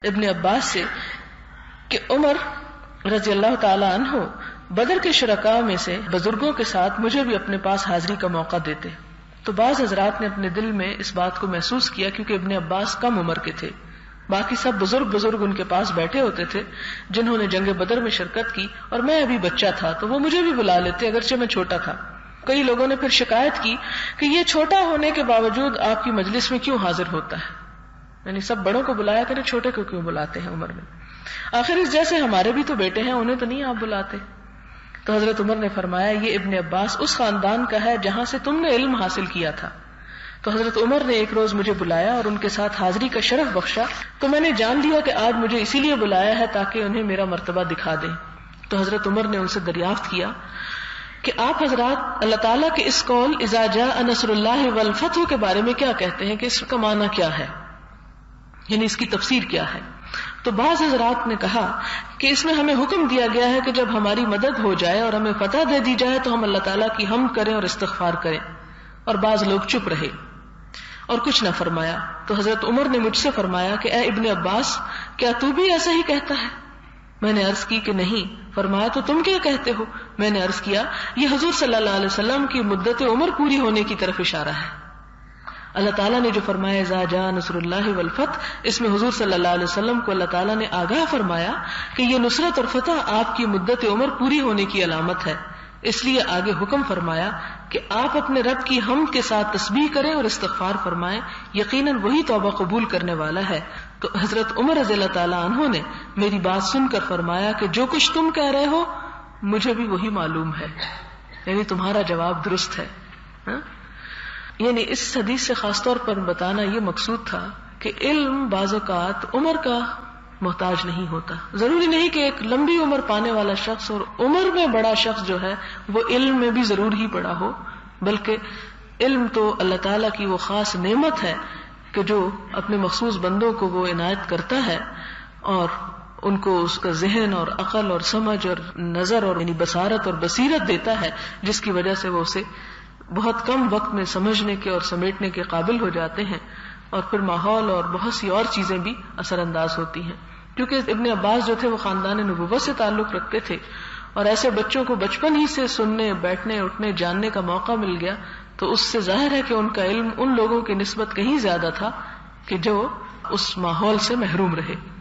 ابن عباس سے کہ عمر رضی اللہ تعالی عنہ بدر کے شرکاء میں سے بزرگوں کے ساتھ مجھے بھی اپنے پاس حاضری کا موقع دیتے. تو بعض حضرات نے اپنے دل میں اس بات کو محسوس کیا کیونکہ ابن عباس کم عمر کے تھے، باقی سب بزرگ ان کے پاس بیٹھے ہوتے تھے جنہوں نے جنگ بدر میں شرکت کی، اور میں ابھی بچہ تھا تو وہ مجھے بھی بلا لیتے اگرچہ میں چھوٹا تھا. کئی لوگوں نے پھر شکایت کی کہ یہ چھوٹا ہونے کے باوجود آپ کی مجلس میں کیوں حاضر ہوتا ہے، یعنی سب بڑوں کو بلایا کریں، چھوٹے کو کیوں بلاتے ہیں عمر میں؟ آخر اس جیسے ہمارے بھی تو بیٹے ہیں، انہیں تو نہیں آپ بلاتے. تو حضرت عمر نے فرمایا یہ ابن عباس اس خاندان کا ہے جہاں سے تم نے علم حاصل کیا تھا. تو حضرت عمر نے ایک روز مجھے بلایا اور ان کے ساتھ حاضری کا شرف بخشا، تو میں نے جان لیا کہ آج مجھے اسی لیے بلایا ہے تاکہ انہیں میرا مرتبہ دکھا دیں. تو حضرت عمر نے ان سے دریافت کیا کہ آپ حضرات اللہ تعالیٰ کے اس قول اذا جاء نصر اللہ والفتح کے بارے میں کیا کہتے ہیں، کہ اس کا معنی کیا ہے، یعنی اس کی تفسیر کیا ہے؟ تو بعض حضرات نے کہا کہ اس میں ہمیں حکم دیا گیا ہے کہ جب ہماری مدد ہو جائے اور ہمیں فتح دے دی جائے تو ہم اللہ تعالیٰ کی حمد کریں اور استغفار کریں. اور بعض لوگ چپ رہے اور کچھ نہ فرمایا. تو حضرت عمر نے مجھ سے فرمایا کہ اے ابن عباس کیا تو بھی ایسا ہی کہتا ہے؟ میں نے عرض کی کہ نہیں. فرمایا تو تم کیا کہتے ہو؟ میں نے عرض کیا یہ حضور صلی اللہ علیہ وسلم کی مدت عمر پوری ہونے کی طرف اشارہ ہے. اللہ تعالیٰ نے جو فرمایا اذا جاء نصر اللہ والفتح، اس میں حضور صلی اللہ علیہ وسلم کو اللہ تعالیٰ نے آگاہ فرمایا کہ یہ نصرت اور فتح آپ کی مدت عمر پوری ہونے کی علامت ہے. اس لیے آگے حکم فرمایا کہ آپ اپنے رب کی حمد کے ساتھ تسبیح کریں اور استغفار فرمائیں، یقیناً وہی توبہ قبول کرنے والا ہے. تو حضرت عمر رضی اللہ تعالیٰ عنہ نے میری بات سن کر فرمایا کہ جو کچھ تم کہہ رہے ہو مجھے بھی وہی معلوم ہے، یعنی تمہارا جواب درست ہے. یعنی اس حدیث سے خاص طور پر بتانا یہ مقصود تھا کہ علم بعض اوقات عمر کا محتاج نہیں ہوتا. ضروری نہیں کہ ایک لمبی عمر پانے والا شخص اور عمر میں بڑا شخص جو ہے وہ علم میں بھی ضرور ہی بڑا ہو، بلکہ علم تو اللہ تعالیٰ کی وہ خاص نعمت ہے کہ جو اپنے مخصوص بندوں کو وہ عنایت کرتا ہے اور ان کو اس کا ذہن اور عقل اور سمجھ اور نظر اور یعنی بصارت اور بصیرت دیتا ہے، جس کی وجہ سے وہ اسے بہت کم وقت میں سمجھنے کے اور سمیٹنے کے قابل ہو جاتے ہیں، اور پھر ماحول اور بہت سی اور چیزیں بھی اثر انداز ہوتی ہیں. کیونکہ ابن عباس جو تھے وہ خاندان نبوت سے تعلق رکھتے تھے، اور ایسے بچوں کو بچپن ہی سے سننے، بیٹھنے، اٹھنے، جاننے کا موقع مل گیا، تو اس سے ظاہر ہے کہ ان کا علم ان لوگوں کی نسبت کہیں زیادہ تھا کہ جو اس ماحول سے محروم رہے.